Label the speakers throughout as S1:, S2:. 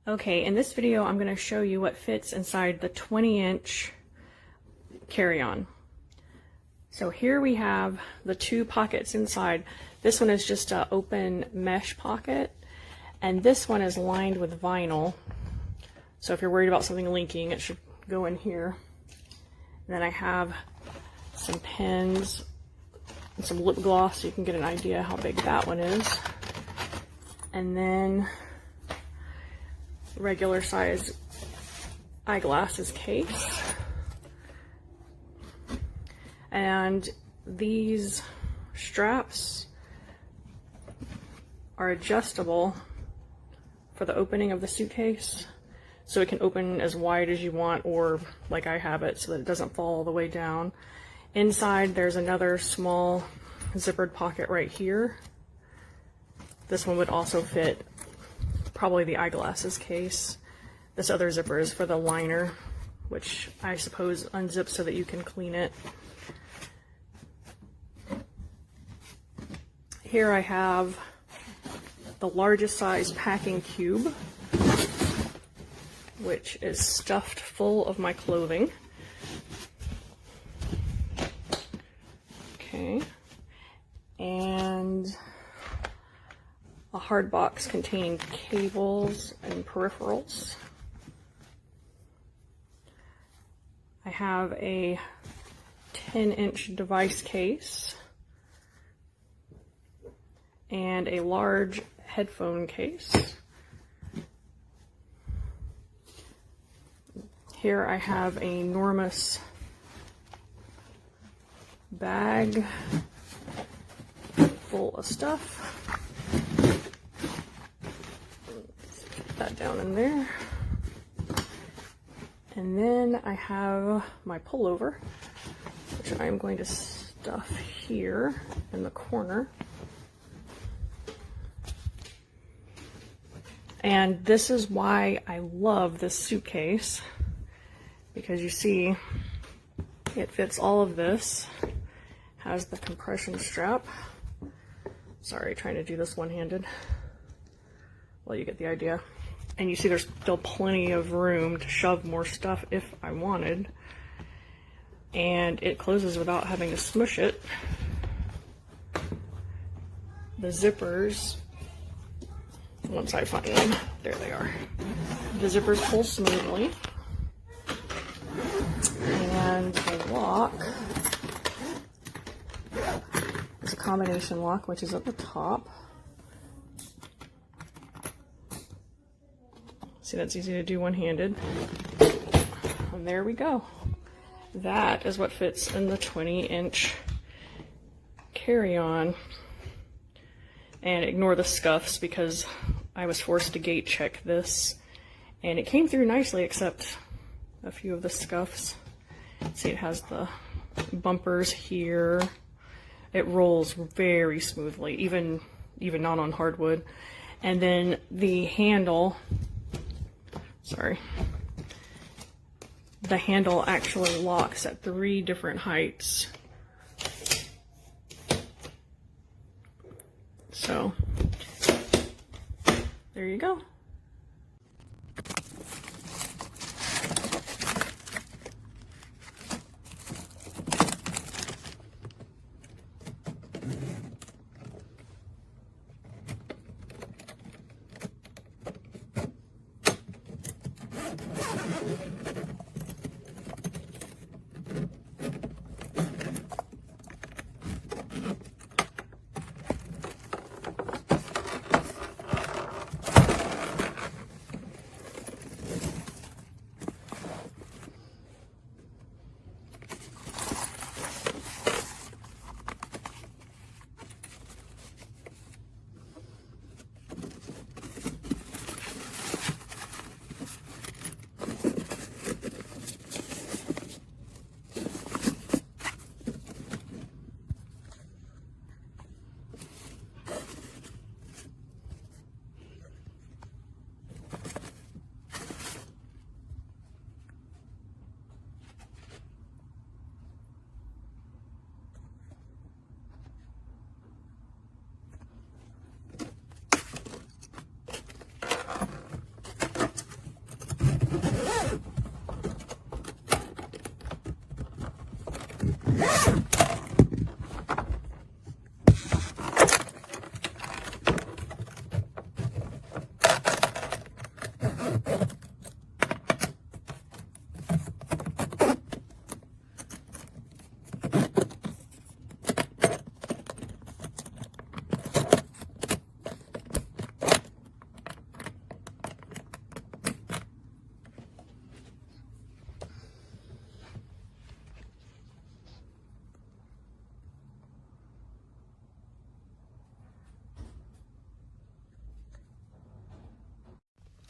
S1: Okay, in this video I'm going to show you what fits inside the 20-inch carry-on. So here we have the two pockets inside. This one is just an open mesh pocket, and this one is lined with vinyl. So if you're worried about something leaking, it should go in here. And then I have some pens and some lip gloss so you can get an idea how big that one is. And then regular size eyeglasses case. And these straps are adjustable for the opening of the suitcase. So it can open as wide as you want, or like I have it, so that it doesn't fall all the way down. Inside there's another small zippered pocket right here. This one would also fit probably the eyeglasses case. This other zipper is for the liner, which I suppose unzips so that you can clean it. Here I have the largest size packing cube, which is stuffed full of my clothing. Okay. And a hard box containing cables and peripherals. I have a 10-inch device case and a large headphone case. Here I have an enormous bag full of stuff. Put that down in there. And then I have my pullover, which I'm going to stuff here in the corner. And this is why I love this suitcase, because you see it fits all of this, has the compression strap. Sorry, trying to do this one-handed. Well, you get the idea. And you see there's still plenty of room to shove more stuff if I wanted. And it closes without having to smush it. The zippers, once I find them, there they are. The zippers pull smoothly. And the lock is a combination lock, which is at the top. See, that's easy to do one-handed. And there we go. That is what fits in the 20-inch carry-on. And ignore the scuffs because I was forced to gate check this. And it came through nicely except a few of the scuffs. See, it has the bumpers here. It rolls very smoothly, even not on hardwood. And then the handle, sorry, the handle actually locks at 3 different heights. So, there you go.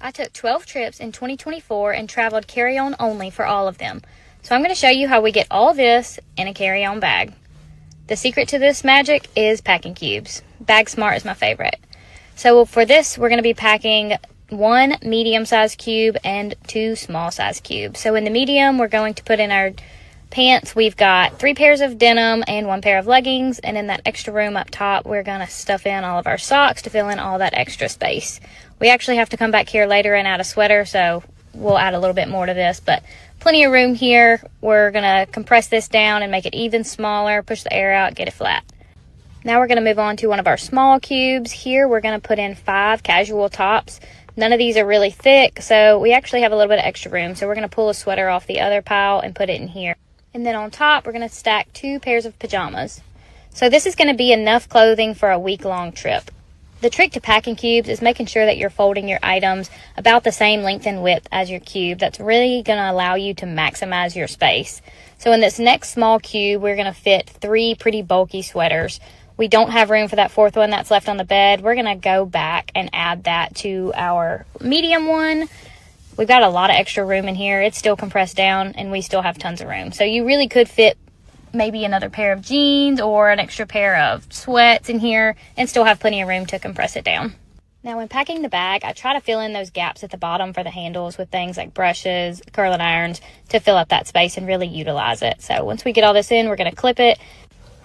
S2: I took 12 trips in 2024 and traveled carry-on only for all of them. So I'm going to show you how we get all this in a carry-on bag. The secret to this magic is packing cubes. Bag Smart is my favorite. So for this, we're going to be packing 1 medium-sized cube and 2 small-sized cubes. So in the medium, we're going to put in our pants. We've got 3 pairs of denim and 1 pair of leggings. And in that extra room up top, we're going to stuff in all of our socks to fill in all that extra space. We actually have to come back here later and add a sweater, so we'll add a little bit more to this, but plenty of room here. We're going to compress this down and make it even smaller, push the air out, get it flat. Now we're going to move on to one of our small cubes. Here we're going to put in 5 casual tops. None of these are really thick, so we actually have a little bit of extra room. So we're going to pull a sweater off the other pile and put it in here. And then on top, we're going to stack 2 pairs of pajamas. So this is going to be enough clothing for a week-long trip. The trick to packing cubes is making sure that you're folding your items about the same length and width as your cube. That's really going to allow you to maximize your space. So in this next small cube, we're going to fit 3 pretty bulky sweaters. We don't have room for that 4th one that's left on the bed. We're going to go back and add that to our medium one. We've got a lot of extra room in here. It's still compressed down and we still have tons of room. So you really could fit maybe another pair of jeans or an extra pair of sweats in here and still have plenty of room to compress it down. Now when packing the bag, I try to fill in those gaps at the bottom for the handles with things like brushes, curling irons to fill up that space and really utilize it. So once we get all this in, we're going to clip it.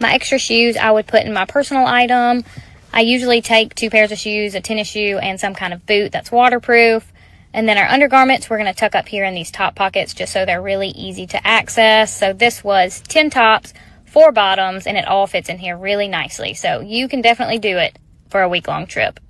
S2: My extra shoes I would put in my personal item. I usually take 2 pairs of shoes, a tennis shoe, and some kind of boot that's waterproof. And then our undergarments, we're going to tuck up here in these top pockets just so they're really easy to access. So this was 10 tops, 4 bottoms, and it all fits in here really nicely. So you can definitely do it for a week-long trip.